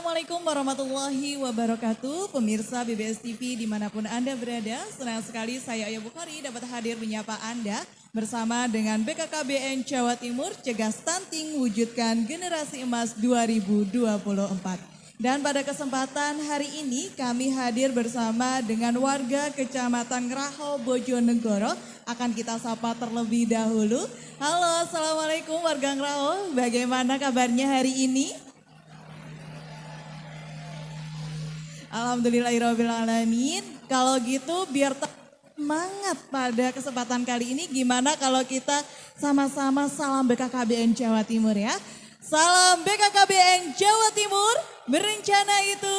Assalamualaikum warahmatullahi wabarakatuh. Pemirsa BBS TV dimanapun Anda berada, senang sekali saya Ayah Bukhari dapat hadir menyapa Anda bersama dengan BKKBN Jawa Timur, Cegah Stunting, Wujudkan Generasi Emas 2024. Dan pada kesempatan hari ini kami hadir bersama dengan warga Kecamatan Ngeraho, Bojonegoro. Akan kita sapa terlebih dahulu. Halo, Assalamualaikum warga Ngeraho, bagaimana kabarnya hari ini? Alhamdulillahirrahmanirrahim. Kalau gitu biar semangat pada kesempatan kali ini, gimana kalau kita sama-sama salam BKKBN Jawa Timur ya. Salam BKKBN Jawa Timur, berencana itu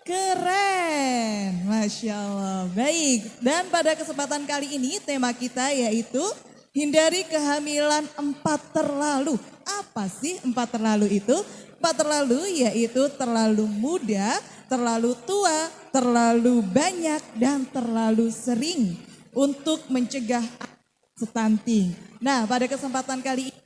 keren. Masya Allah. Baik, dan pada kesempatan kali ini tema kita yaitu hindari kehamilan 4 terlalu. Apa sih 4 terlalu itu? 4 terlalu yaitu terlalu muda, terlalu tua, terlalu banyak, dan terlalu sering untuk mencegah stunting. Nah, pada kesempatan kali ini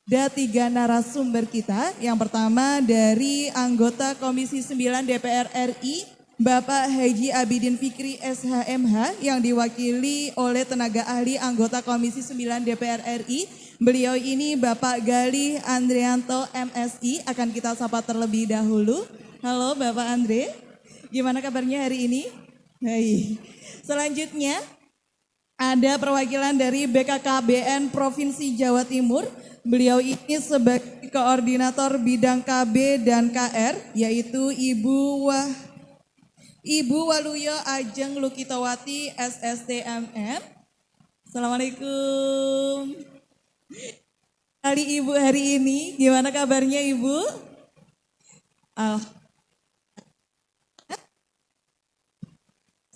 ada 3 narasumber kita. Yang pertama dari anggota Komisi 9 DPR RI, Bapak Haji Abidin Fikri SHMH yang diwakili oleh tenaga ahli anggota Komisi 9 DPR RI. Beliau ini Bapak Galih Andrianto MSI, akan kita sapa terlebih dahulu. Halo Bapak Andre, gimana kabarnya hari ini? Baik. Selanjutnya ada perwakilan dari BKKBN Provinsi Jawa Timur. Beliau ini sebagai koordinator bidang KB dan KR, yaitu Ibu Waluyo Ajeng Lukitawati SSTMM. Assalamualaikum. Ibu hari ini, gimana kabarnya Ibu?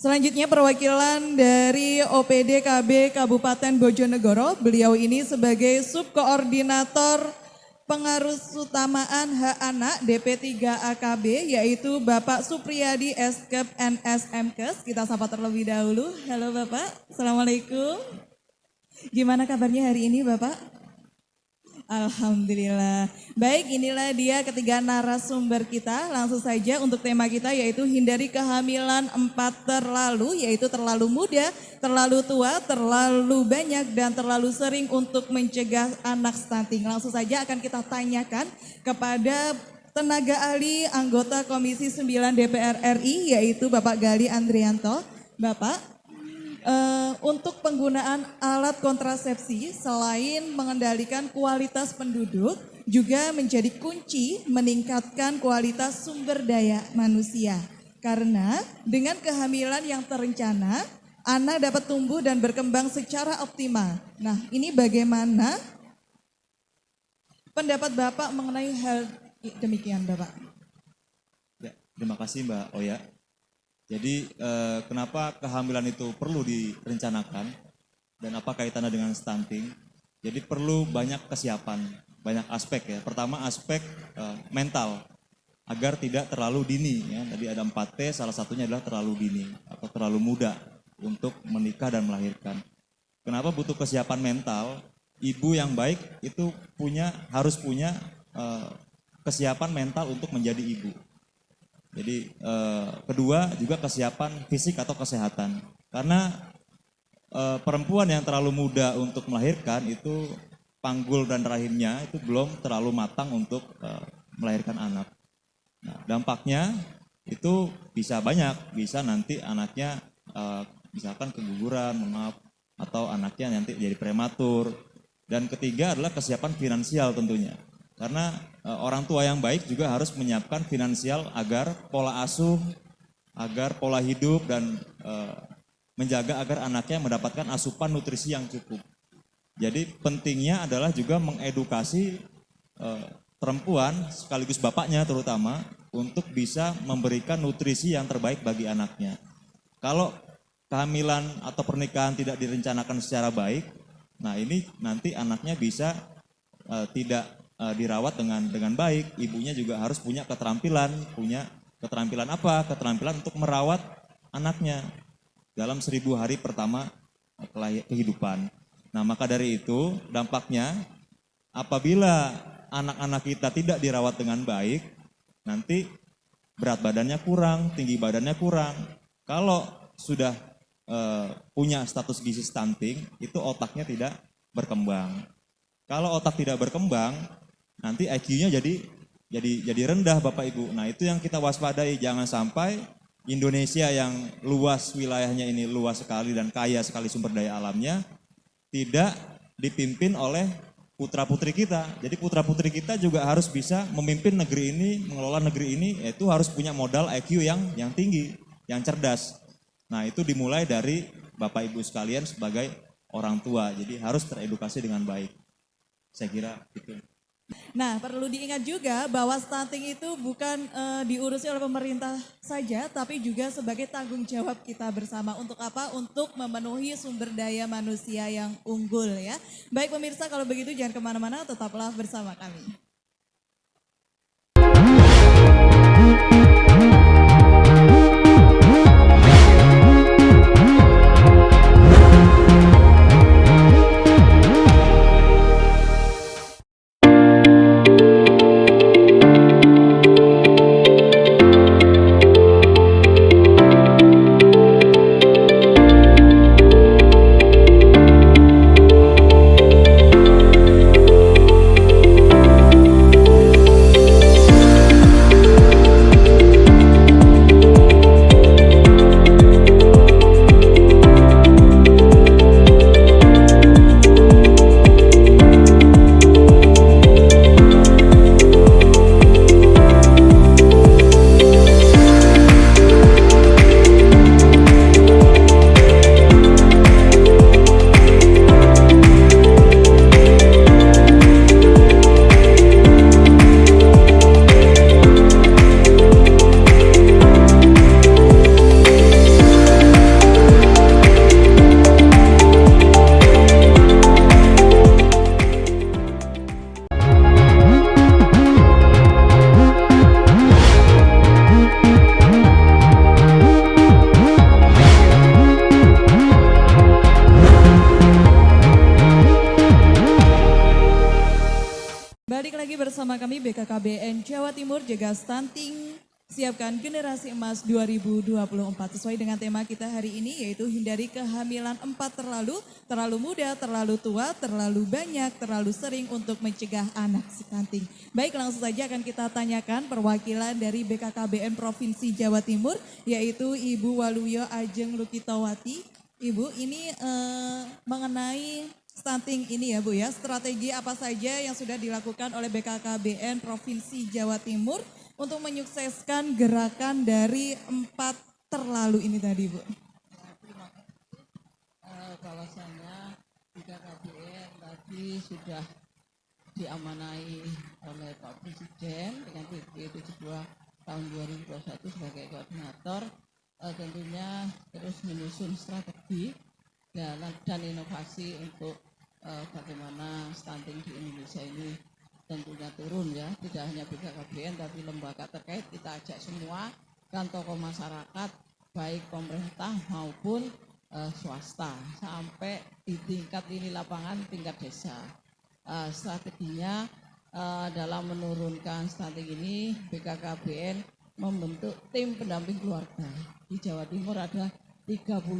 Selanjutnya perwakilan dari OPD KB Kabupaten Bojonegoro. Beliau ini sebagai subkoordinator pengarus utamaan hak anak DP3 AKB, yaitu Bapak Supriyadi Eskep NSMKes. Kita sapa terlebih dahulu. Halo Bapak, Assalamualaikum. Gimana kabarnya hari ini Bapak? Alhamdulillah. Baik, inilah dia ketiga narasumber kita. Langsung saja untuk tema kita yaitu hindari kehamilan 4 terlalu, yaitu terlalu muda, terlalu tua, terlalu banyak, dan terlalu sering untuk mencegah anak stunting. Langsung saja akan kita tanyakan kepada tenaga ahli anggota Komisi 9 DPR RI yaitu Bapak Galih Andrianto. Bapak, untuk penggunaan alat kontrasepsi selain mengendalikan kualitas penduduk juga menjadi kunci meningkatkan kualitas sumber daya manusia. Karena dengan kehamilan yang terencana, anak dapat tumbuh dan berkembang secara optimal. Nah, ini bagaimana pendapat Bapak mengenai hal demikian, Bapak? Ya, terima kasih Mbak Oya. Jadi kenapa kehamilan itu perlu direncanakan dan apa kaitannya dengan stunting? Jadi perlu banyak kesiapan, banyak aspek ya. Pertama aspek mental agar tidak terlalu dini ya. Tadi ada 4T, salah satunya adalah terlalu dini atau terlalu muda untuk menikah dan melahirkan. Kenapa butuh kesiapan mental? Ibu yang baik itu harus punya kesiapan mental untuk menjadi ibu. Jadi kedua juga kesiapan fisik atau kesehatan. Karena perempuan yang terlalu muda untuk melahirkan itu panggul dan rahimnya itu belum terlalu matang untuk melahirkan anak. Nah, dampaknya itu bisa banyak, bisa nanti anaknya misalkan keguguran, atau anaknya nanti jadi prematur. Dan ketiga adalah kesiapan finansial tentunya. Karena orang tua yang baik juga harus menyiapkan finansial agar pola asuh, agar pola hidup dan menjaga agar anaknya mendapatkan asupan nutrisi yang cukup. Jadi pentingnya adalah juga mengedukasi perempuan sekaligus bapaknya terutama untuk bisa memberikan nutrisi yang terbaik bagi anaknya. Kalau kehamilan atau pernikahan tidak direncanakan secara baik, nah ini nanti anaknya bisa tidak dirawat dengan baik. Ibunya juga harus punya keterampilan apa? Keterampilan untuk merawat anaknya dalam 1000 hari pertama kehidupan. Nah, maka dari itu dampaknya apabila anak-anak kita tidak dirawat dengan baik, nanti berat badannya kurang, tinggi badannya kurang. Kalau sudah punya status gizi stunting, itu otaknya tidak berkembang. Kalau otak tidak berkembang, nanti IQ-nya jadi rendah Bapak Ibu. Nah itu yang kita waspadai, jangan sampai Indonesia yang luas wilayahnya ini luas sekali dan kaya sekali sumber daya alamnya, tidak dipimpin oleh putra-putri kita. Jadi putra-putri kita juga harus bisa memimpin negeri ini, mengelola negeri ini, yaitu harus punya modal IQ yang tinggi, yang cerdas. Nah itu dimulai dari Bapak Ibu sekalian sebagai orang tua, jadi harus teredukasi dengan baik. Saya kira itu. Nah, perlu diingat juga bahwa stunting itu bukan diurusi oleh pemerintah saja, tapi juga sebagai tanggung jawab kita bersama. Untuk apa? Untuk memenuhi sumber daya manusia yang unggul ya. Baik pemirsa, kalau begitu jangan kemana-mana, tetaplah bersama kami. Balik lagi bersama kami BKKBN Jawa Timur, Jaga Stunting, Siapkan Generasi Emas 2024. Sesuai dengan tema kita hari ini yaitu hindari kehamilan 4 terlalu muda, terlalu tua, terlalu banyak, terlalu sering untuk mencegah anak stunting. Baik, langsung saja akan kita tanyakan perwakilan dari BKKBN Provinsi Jawa Timur yaitu Ibu Waluyo Ajeng Lukitawati. Ibu, ini mengenai stunting ini ya Bu ya, strategi apa saja yang sudah dilakukan oleh BKKBN Provinsi Jawa Timur untuk menyukseskan gerakan dari 4 terlalu ini tadi Bu? Terima kasih. Bahwasanya BKKBN tadi sudah diamanai oleh Pak Presiden dengan PP 72 tahun 2021 sebagai koordinator, tentunya terus menyusun strategi dan inovasi untuk bagaimana stunting di Indonesia ini tentunya turun ya. Tidak hanya BKKBN tapi lembaga terkait kita ajak semua dan tokoh masyarakat baik pemerintah maupun swasta sampai di tingkat ini lapangan tingkat desa. Strateginya dalam menurunkan stunting ini BKKBN membentuk tim pendamping keluarga. Di Jawa Timur ada 31.000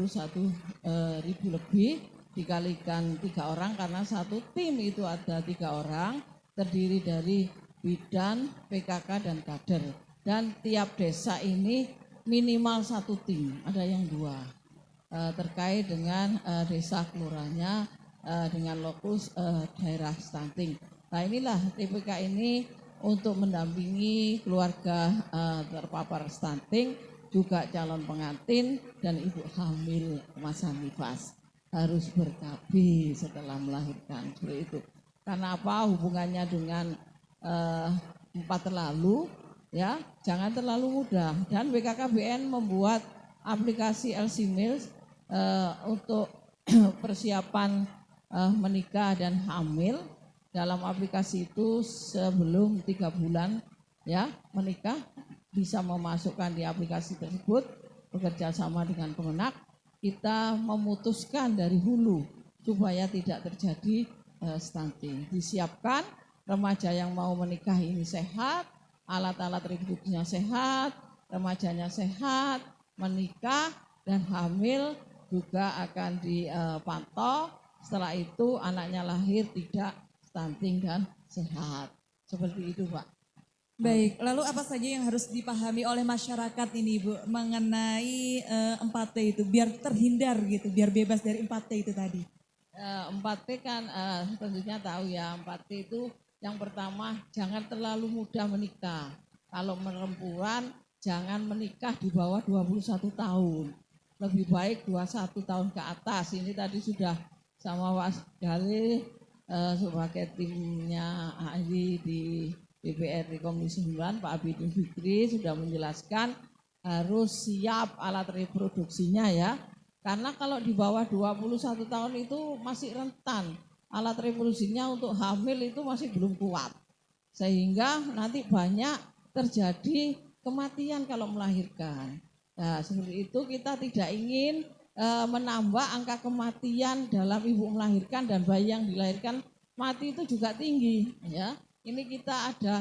lebih dikalikan 3 orang karena satu tim itu ada 3 orang terdiri dari bidan, PKK dan kader, dan tiap desa ini minimal 1 tim, ada yang 2 terkait dengan desa kelurahannya dengan lokus daerah stunting. Nah inilah TPK ini untuk mendampingi keluarga terpapar stunting, juga calon pengantin dan ibu hamil masa nifas harus ber-KB setelah melahirkan, seperti itu. Karena apa? Hubungannya dengan 4 terlalu, ya, jangan terlalu muda. Dan BKKBN membuat aplikasi LC Meals untuk persiapan menikah dan hamil. Dalam aplikasi itu sebelum 3 bulan ya menikah bisa memasukkan di aplikasi tersebut, bekerja sama dengan Kemenak, kita memutuskan dari hulu supaya tidak terjadi stunting. Disiapkan remaja yang mau menikah ini sehat, alat-alat reproduksinya sehat, remajanya sehat, menikah dan hamil juga akan dipantau. Setelah itu anaknya lahir tidak stunting dan sehat. Seperti itu, Pak. Baik, lalu apa saja yang harus dipahami oleh masyarakat ini Bu mengenai 4T itu biar terhindar gitu, biar bebas dari 4T itu tadi? 4T kan tentunya tahu ya, 4T itu yang pertama jangan terlalu muda menikah. Kalau perempuan jangan menikah di bawah 21 tahun. Lebih baik 21 tahun ke atas. Ini tadi sudah sama Mas Galih sebagai timnya ahli di DPR Komisi 9 Pak Abidin Fikri sudah menjelaskan harus siap alat reproduksinya ya. Karena kalau di bawah 21 tahun itu masih rentan. Alat reproduksinya untuk hamil itu masih belum kuat. Sehingga nanti banyak terjadi kematian kalau melahirkan. Nah, seperti itu kita tidak ingin menambah angka kematian dalam ibu melahirkan dan bayi yang dilahirkan mati itu juga tinggi ya. Ini kita ada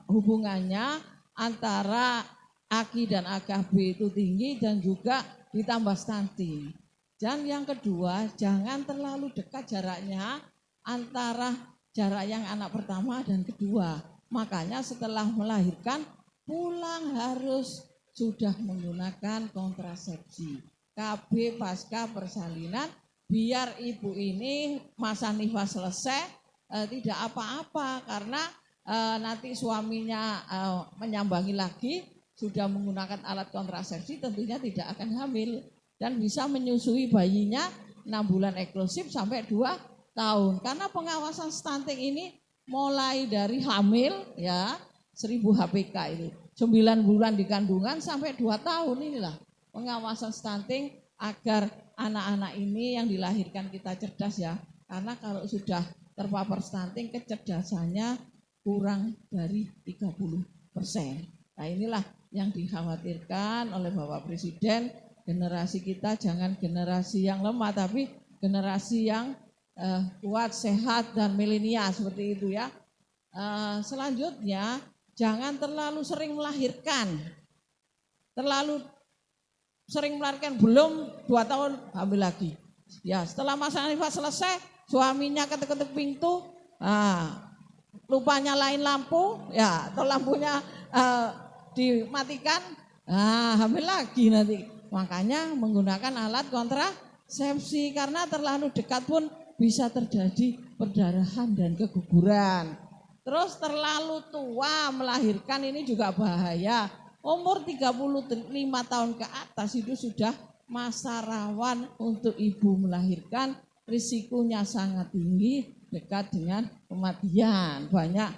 hubungannya antara AKI dan AKB itu tinggi dan juga ditambah stunting. Dan yang kedua, jangan terlalu dekat jaraknya antara jarak yang anak pertama dan kedua. Makanya setelah melahirkan pulang harus sudah menggunakan kontrasepsi. KB pasca persalinan biar ibu ini masa nifas selesai tidak apa-apa karena nanti suaminya menyambangi lagi sudah menggunakan alat kontrasepsi tentunya tidak akan hamil dan bisa menyusui bayinya 6 bulan eksklusif sampai 2 tahun. Karena pengawasan stunting ini mulai dari hamil ya 1000 HPK itu 9 bulan di kandungan sampai 2 tahun inilah pengawasan stunting agar anak-anak ini yang dilahirkan kita cerdas ya. Karena kalau sudah terpapar stunting kecerdasannya kurang dari 30%. Nah inilah yang dikhawatirkan oleh Bapak Presiden, generasi kita jangan generasi yang lemah tapi generasi yang kuat, sehat dan milenial seperti itu ya. Selanjutnya jangan terlalu sering melahirkan. Terlalu sering melahirkan belum 2 tahun hamil lagi. Ya setelah masa nifas selesai suaminya ketuk-ketuk pintu, lupa nyalain lampu, ya atau lampunya dimatikan, hamil lagi nanti. Makanya menggunakan alat kontrasepsi karena terlalu dekat pun bisa terjadi perdarahan dan keguguran. Terus terlalu tua melahirkan ini juga bahaya. Umur 35 tahun ke atas itu sudah masa rawan untuk ibu melahirkan. Risikonya sangat tinggi, dekat dengan kematian, banyak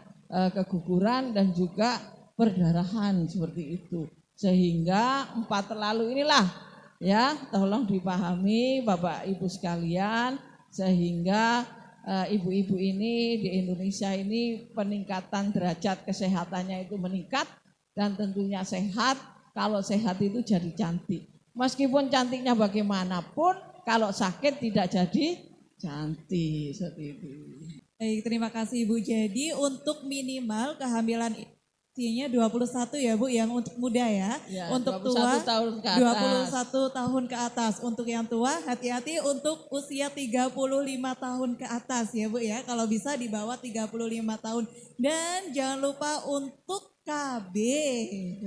keguguran dan juga perdarahan seperti itu. Sehingga 4 terlalu inilah ya tolong dipahami Bapak Ibu sekalian sehingga ibu-ibu ini di Indonesia ini peningkatan derajat kesehatannya itu meningkat dan tentunya sehat. Kalau sehat itu jadi cantik. Meskipun cantiknya bagaimanapun kalau sakit tidak jadi cantik seperti itu. Baik, terima kasih Ibu. Jadi untuk minimal kehamilan usianya 21 ya Bu, yang untuk muda ya. Untuk 21 tua tahun ke atas. 21 tahun ke atas. Untuk yang tua hati-hati untuk usia 35 tahun ke atas ya Bu ya. Kalau bisa di bawah 35 tahun. Dan jangan lupa untuk KB.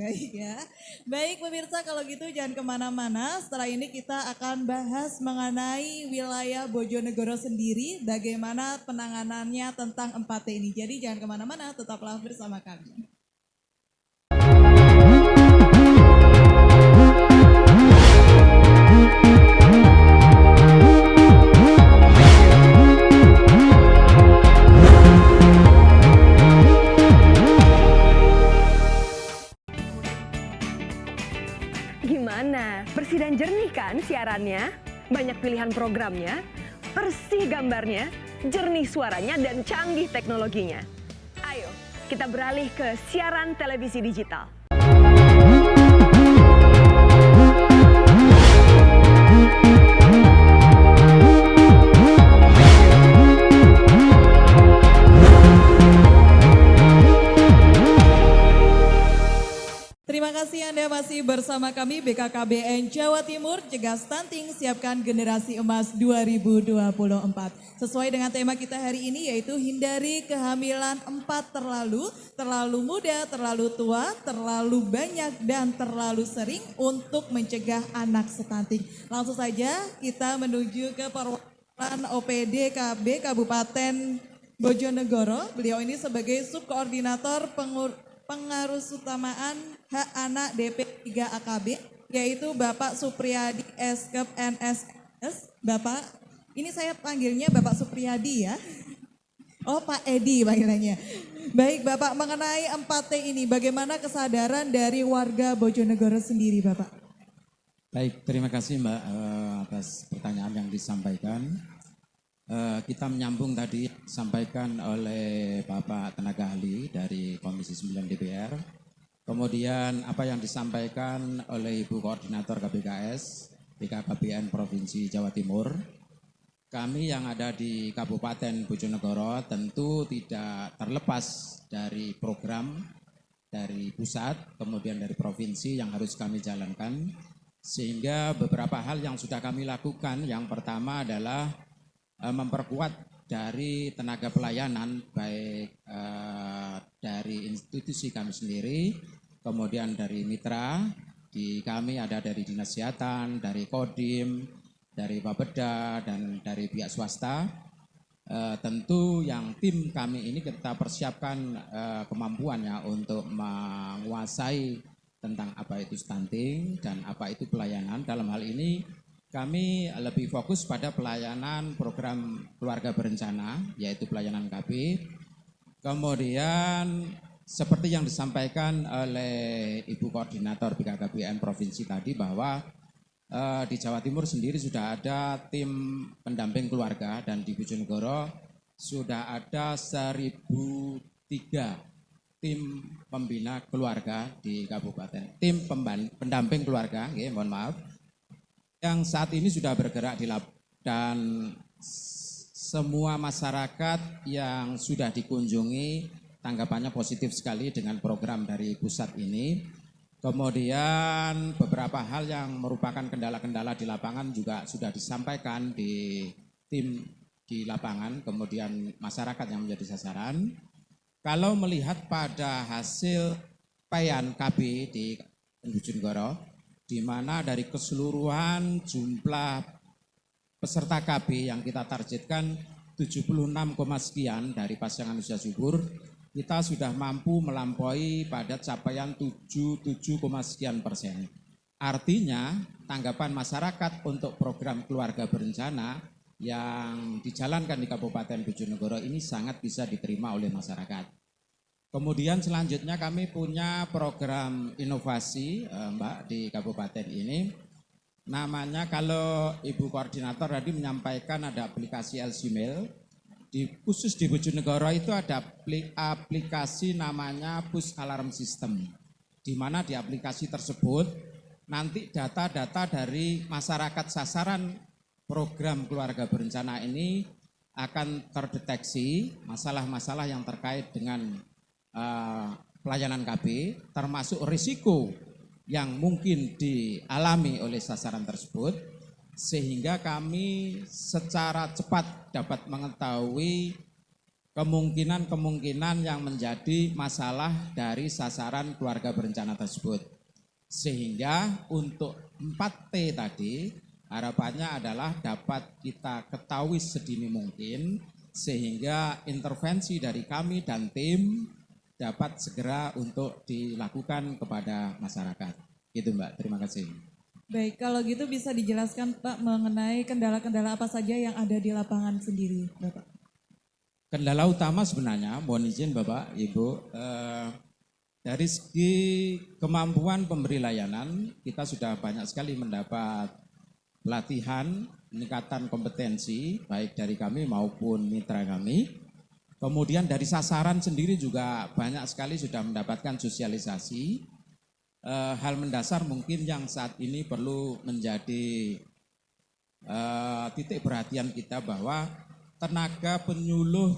Baik ya. Baik pemirsa, kalau gitu jangan kemana-mana. Setelah ini kita akan bahas mengenai wilayah Bojonegoro sendiri. Bagaimana penanganannya tentang 4T ini. Jadi jangan kemana-mana, tetaplah bersama kami. Gimana? Bersih dan jernih kan siarannya? Banyak pilihan programnya, bersih gambarnya, jernih suaranya, dan canggih teknologinya. Ayo, kita beralih ke siaran televisi digital. Terima kasih Anda masih bersama kami BKKBN Jawa Timur, Cegah Stunting, Siapkan Generasi Emas 2024. Sesuai dengan tema kita hari ini yaitu hindari kehamilan 4 terlalu muda, terlalu tua, terlalu banyak, dan terlalu sering untuk mencegah anak stunting. Langsung saja kita menuju ke perwakilan OPD KB Kabupaten Bojonegoro. Beliau ini sebagai subkoordinator pengarus utamaan hak anak DP3 AKB, yaitu Bapak Supriyadi Eskep NSS. Bapak, ini saya panggilnya Bapak Supriyadi ya. Oh Pak Edi panggilannya. Baik Bapak, mengenai 4T ini bagaimana kesadaran dari warga Bojonegoro sendiri Bapak? Baik, terima kasih Mbak atas pertanyaan yang disampaikan. Kita menyambung tadi disampaikan oleh Bapak Tenaga Ahli dari Komisi 9 DPR. Kemudian apa yang disampaikan oleh Ibu Koordinator KBKS, BKKBN Provinsi Jawa Timur. Kami yang ada di Kabupaten Bojonegoro tentu tidak terlepas dari program dari pusat, kemudian dari provinsi yang harus kami jalankan. Sehingga beberapa hal yang sudah kami lakukan, yang pertama adalah memperkuat dari tenaga pelayanan baik dari institusi kami sendiri, kemudian dari mitra, di kami ada dari Dinas Kesehatan, dari Kodim, dari Bapeda, dan dari pihak swasta. Tentu yang tim kami ini kita persiapkan kemampuannya untuk menguasai tentang apa itu stunting dan apa itu pelayanan. Dalam hal ini kami lebih fokus pada pelayanan program keluarga berencana, yaitu pelayanan KB. Kemudian seperti yang disampaikan oleh Ibu Koordinator BKKBN Provinsi tadi bahwa di Jawa Timur sendiri sudah ada tim pendamping keluarga dan di Bojonegoro sudah ada 1.003 tim pembina keluarga di kabupaten. Tim pendamping keluarga, mohon maaf. Yang saat ini sudah bergerak di dan semua masyarakat yang sudah dikunjungi tanggapannya positif sekali dengan program dari pusat ini. Kemudian beberapa hal yang merupakan kendala-kendala di lapangan juga sudah disampaikan di tim di lapangan, kemudian masyarakat yang menjadi sasaran. Kalau melihat pada hasil PAYAN KB di Bojonegoro, di mana dari keseluruhan jumlah peserta KB yang kita targetkan 76, sekian dari pasangan usia subur, kita sudah mampu melampaui pada capaian 77, sekian persen. Artinya tanggapan masyarakat untuk program keluarga berencana yang dijalankan di Kabupaten Bojonegoro ini sangat bisa diterima oleh masyarakat. Kemudian selanjutnya kami punya program inovasi Mbak di kabupaten ini. Namanya kalau Ibu Koordinator tadi menyampaikan ada aplikasi LCMail. Khusus di Bojonegoro itu ada aplikasi namanya Push Alarm System. Di mana di aplikasi tersebut nanti data-data dari masyarakat sasaran program keluarga berencana ini akan terdeteksi masalah-masalah yang terkait dengan pelayanan KB, termasuk risiko yang mungkin dialami oleh sasaran tersebut, sehingga kami secara cepat dapat mengetahui kemungkinan-kemungkinan yang menjadi masalah dari sasaran keluarga berencana tersebut. Sehingga untuk 4T tadi harapannya adalah dapat kita ketahui sedini mungkin, sehingga intervensi dari kami dan tim dapat segera untuk dilakukan kepada masyarakat. Gitu Mbak, terima kasih. Baik, kalau gitu bisa dijelaskan Pak mengenai kendala-kendala apa saja yang ada di lapangan sendiri Bapak? Kendala utama sebenarnya, mohon izin Bapak, Ibu, dari segi kemampuan pemberi layanan, kita sudah banyak sekali mendapat pelatihan, peningkatan kompetensi, baik dari kami maupun mitra kami. Kemudian dari sasaran sendiri juga banyak sekali sudah mendapatkan sosialisasi. Hal mendasar mungkin yang saat ini perlu menjadi titik perhatian kita bahwa tenaga penyuluh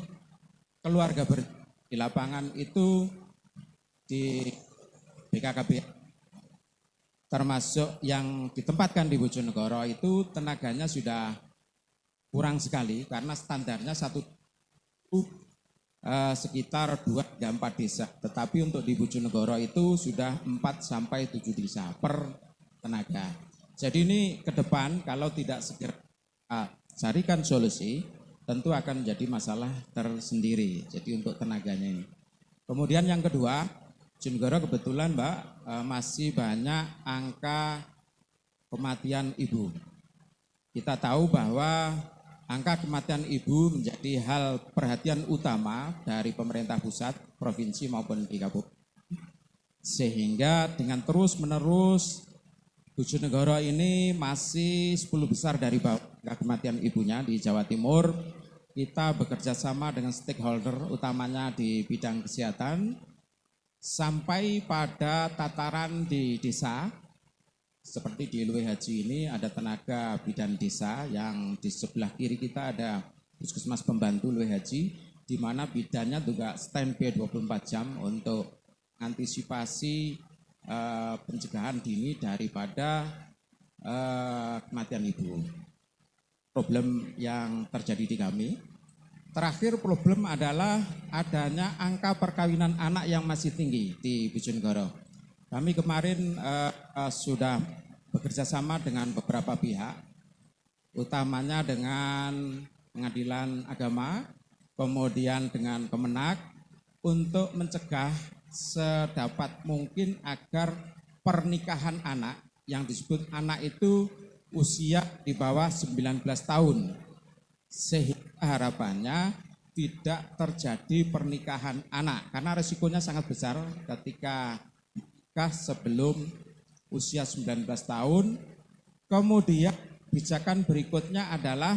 keluarga di lapangan itu di BKKB termasuk yang ditempatkan di Bojonegoro itu tenaganya sudah kurang sekali karena standarnya satu sekitar 2 hingga 4 desa. Tetapi untuk di Bojonegoro itu sudah 4 sampai 7 desa per tenaga. Jadi ini ke depan kalau tidak segera carikan solusi tentu akan menjadi masalah tersendiri. Jadi untuk tenaganya ini. Kemudian yang kedua, Bojonegoro kebetulan Mbak masih banyak angka kematian ibu. Kita tahu bahwa angka kematian ibu menjadi hal perhatian utama dari pemerintah pusat, provinsi maupun di kabupaten. Sehingga dengan terus-menerus Bojonegoro ini masih 10 besar dari angka kematian ibunya di Jawa Timur. Kita bekerja sama dengan stakeholder utamanya di bidang kesehatan sampai pada tataran di desa. Seperti di Luwe Haji ini ada tenaga bidan desa yang di sebelah kiri kita ada Puskesmas Pembantu Luwe Haji di mana bidannya juga standby 24 jam untuk antisipasi pencegahan dini daripada kematian ibu. Problem yang terjadi di kami. Terakhir problem adalah adanya angka perkawinan anak yang masih tinggi di Bojonegoro. Kami kemarin sudah bekerja sama dengan beberapa pihak, utamanya dengan Pengadilan Agama, kemudian dengan Kemenak, untuk mencegah sedapat mungkin agar pernikahan anak, yang disebut anak itu usia di bawah 19 tahun. Sehingga harapannya tidak terjadi pernikahan anak, karena resikonya sangat besar ketika nikah sebelum usia 19 tahun. Kemudian kebijakan berikutnya adalah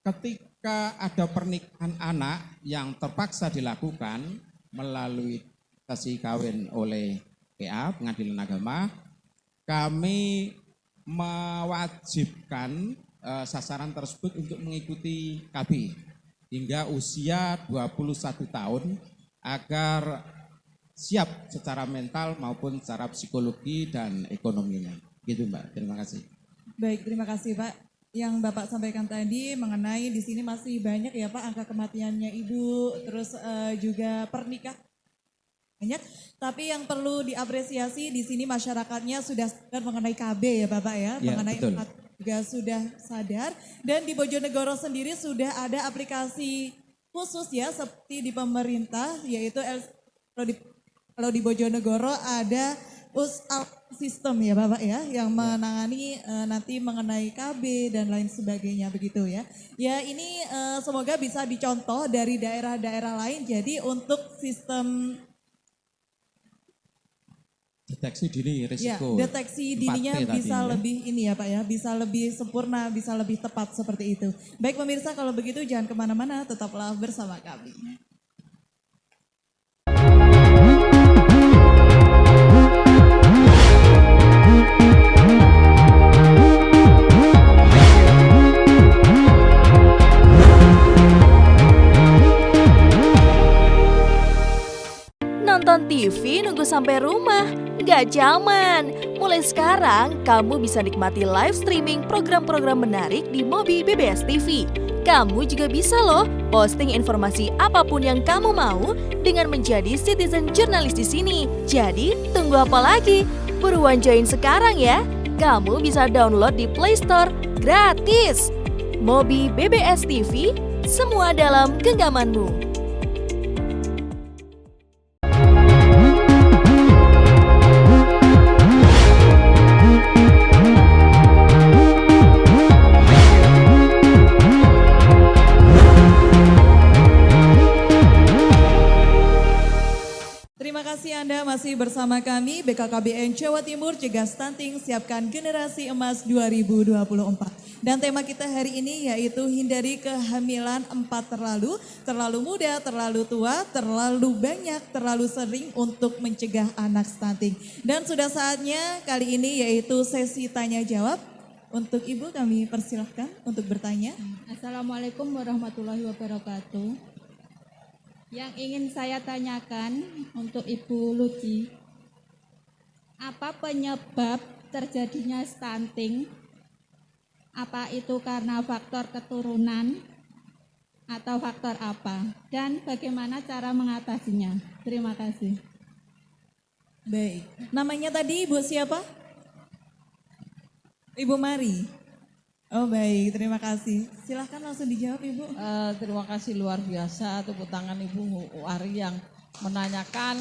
ketika ada pernikahan anak yang terpaksa dilakukan melalui kasih kawin oleh PA, Pengadilan Agama, kami mewajibkan sasaran tersebut untuk mengikuti KB hingga usia 21 tahun agar siap secara mental maupun secara psikologi dan ekonominya. Gitu Mbak, terima kasih. Baik, terima kasih Pak. Yang Bapak sampaikan tadi mengenai di sini masih banyak ya Pak angka kematiannya ibu, terus juga pernikahan banyak. Tapi yang perlu diapresiasi di sini masyarakatnya sudah sadar mengenai KB ya Bapak ya, mengenai betul. juga sudah sadar. Dan di Bojonegoro sendiri sudah ada aplikasi khusus ya seperti di pemerintah, yaitu kalau di Bojonegoro ada sistem ya Bapak ya yang menangani nanti mengenai KB dan lain sebagainya begitu ya. Ya ini semoga bisa dicontoh dari daerah-daerah lain. Jadi untuk sistem deteksi dini risiko. Ya, deteksi dininya bisa lebih ini ya Pak ya, bisa lebih sempurna, bisa lebih tepat seperti itu. Baik pemirsa, kalau begitu jangan kemana-mana, tetaplah bersama kami. Nonton TV nunggu sampai rumah? Nggak zaman. Mulai sekarang, kamu bisa nikmati live streaming program-program menarik di Mobi BBS TV. Kamu juga bisa loh posting informasi apapun yang kamu mau dengan menjadi citizen jurnalis di sini. Jadi, tunggu apa lagi? Buruan join sekarang ya. Kamu bisa download di Play Store gratis. Mobi BBS TV, semua dalam genggamanmu. Terima kasih Anda masih bersama kami BKKBN Jawa Timur Cegah Stunting Siapkan Generasi Emas 2024. Dan tema kita hari ini yaitu hindari kehamilan 4 terlalu muda, terlalu tua, terlalu banyak, terlalu sering untuk mencegah anak stunting. Dan sudah saatnya kali ini yaitu sesi tanya jawab. Untuk Ibu kami persilahkan untuk bertanya. Assalamualaikum warahmatullahi wabarakatuh. Yang ingin saya tanyakan untuk Ibu Luci, apa penyebab terjadinya stunting? Apa itu karena faktor keturunan atau faktor apa? Dan bagaimana cara mengatasinya? Terima kasih. Baik, namanya tadi Ibu siapa? Ibu Mari. Oh baik, terima kasih. Silahkan langsung dijawab Ibu. Terima kasih luar biasa tepuk tangan Ibu Ari yang menanyakan,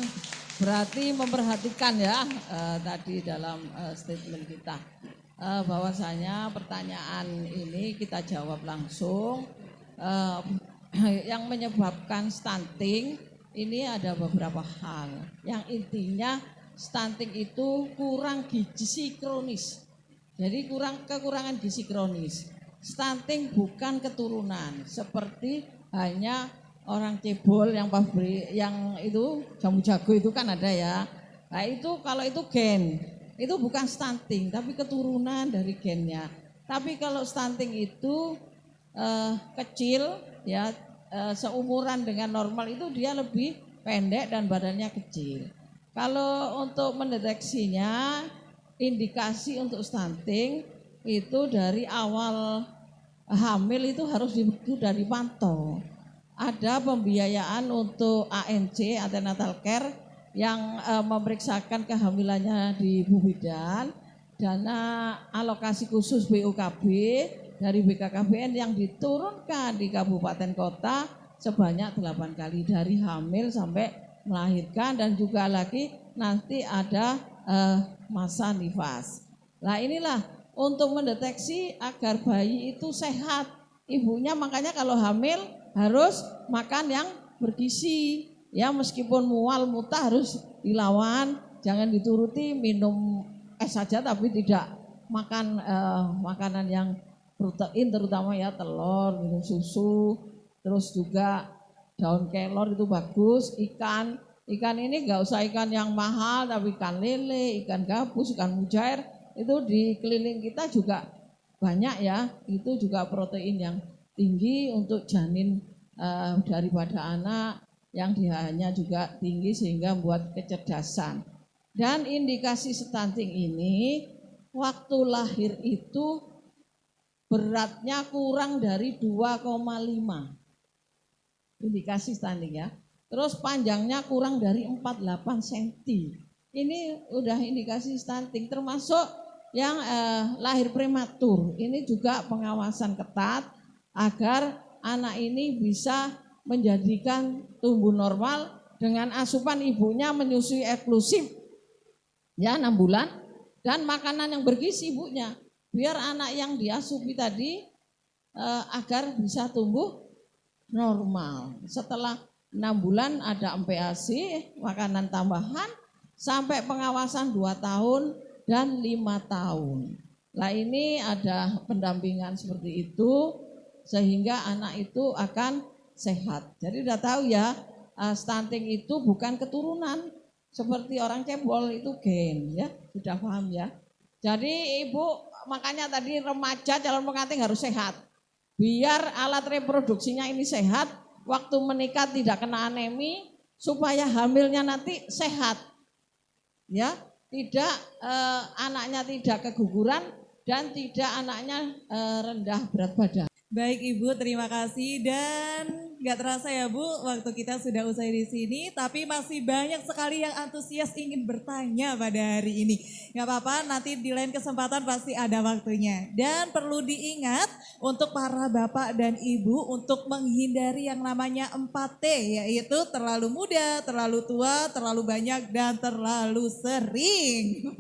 berarti memperhatikan ya tadi dalam statement kita. Bahwasanya pertanyaan ini kita jawab langsung. Yang menyebabkan stunting ini ada beberapa hal. Yang intinya stunting itu kurang gizi kronis. Jadi kekurangan gizi kronis. Stunting bukan keturunan, seperti hanya orang cebol yang pabrik yang itu jamu jago itu kan ada ya. Nah itu kalau itu gen, itu bukan stunting tapi keturunan dari gennya. Tapi kalau stunting itu kecil ya, seumuran dengan normal itu dia lebih pendek dan badannya kecil. Kalau untuk mendeteksinya, indikasi untuk stunting itu dari awal hamil itu harus sudah dipantau. Ada pembiayaan untuk ANC, antenatal care, yang memeriksakan kehamilannya di Bu Bidan, dana alokasi khusus BUKB dari BKKBN yang diturunkan di kabupaten kota sebanyak 8 kali dari hamil sampai melahirkan, dan juga lagi nanti ada masa nifas. Nah inilah untuk mendeteksi agar bayi itu sehat. Ibunya makanya kalau hamil harus makan yang bergizi. Ya meskipun mual muntah harus dilawan, jangan dituruti minum es saja tapi tidak makan makanan yang protein, terutama ya telur, minum susu, terus juga daun kelor itu bagus, ikan ini enggak usah ikan yang mahal, tapi ikan lele, ikan gabus, ikan mujair itu di keliling kita juga banyak ya, itu juga protein yang tinggi untuk janin daripada anak, yang dianya juga tinggi sehingga membuat kecerdasan. Dan indikasi stunting ini waktu lahir itu beratnya kurang dari 2,5. Indikasi stunting ya. Terus panjangnya kurang dari 48 cm. Ini udah indikasi stunting, termasuk yang lahir prematur. Ini juga pengawasan ketat agar anak ini bisa menjadikan tumbuh normal dengan asupan ibunya menyusui eksklusif ya 6 bulan dan makanan yang bergizi ibunya, biar anak yang diasupi tadi agar bisa tumbuh normal. Setelah 6 bulan ada MPASI, makanan tambahan, sampai pengawasan 2 tahun dan 5 tahun. Nah ini ada pendampingan seperti itu sehingga anak itu akan sehat. Jadi udah tahu ya, stunting itu bukan keturunan seperti orang cebol, itu gen ya, sudah paham ya. Jadi ibu makanya tadi remaja calon pengantin harus sehat. Biar alat reproduksinya ini sehat, waktu menikah tidak kena anemi, supaya hamilnya nanti sehat. Ya, tidak anaknya tidak keguguran dan tidak anaknya rendah berat badan. Baik Ibu, terima kasih, dan gak terasa ya Bu, waktu kita sudah usai di sini, tapi masih banyak sekali yang antusias ingin bertanya pada hari ini. Gak apa-apa, nanti di lain kesempatan pasti ada waktunya. Dan perlu diingat untuk para bapak dan ibu untuk menghindari yang namanya 4T, yaitu terlalu muda, terlalu tua, terlalu banyak, dan terlalu sering.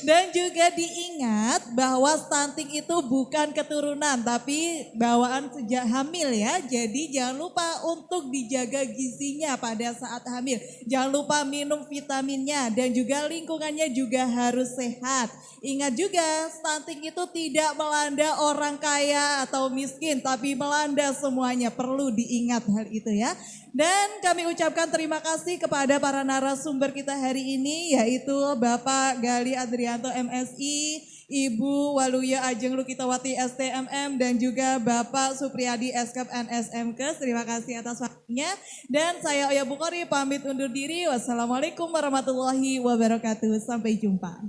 Dan juga diingat bahwa stunting itu bukan keturunan, tapi bawaan sejak hamil ya. Jadi jangan lupa untuk dijaga gizinya pada saat hamil. Jangan lupa minum vitaminnya dan juga lingkungannya juga harus sehat. Ingat juga stunting itu tidak melanda orang kaya atau miskin, tapi melanda semuanya. Perlu diingat hal itu ya. Dan kami ucapkan terima kasih kepada para narasumber kita hari ini, yaitu Bapak Gali Adrianto MSI, Ibu Waluya Ajeng Lukitawati STMM, dan juga Bapak Supriyadi Eskap NSMK. Terima kasih atas waktunya. Dan saya Oya Bukhari pamit undur diri. Wassalamualaikum warahmatullahi wabarakatuh. Sampai jumpa.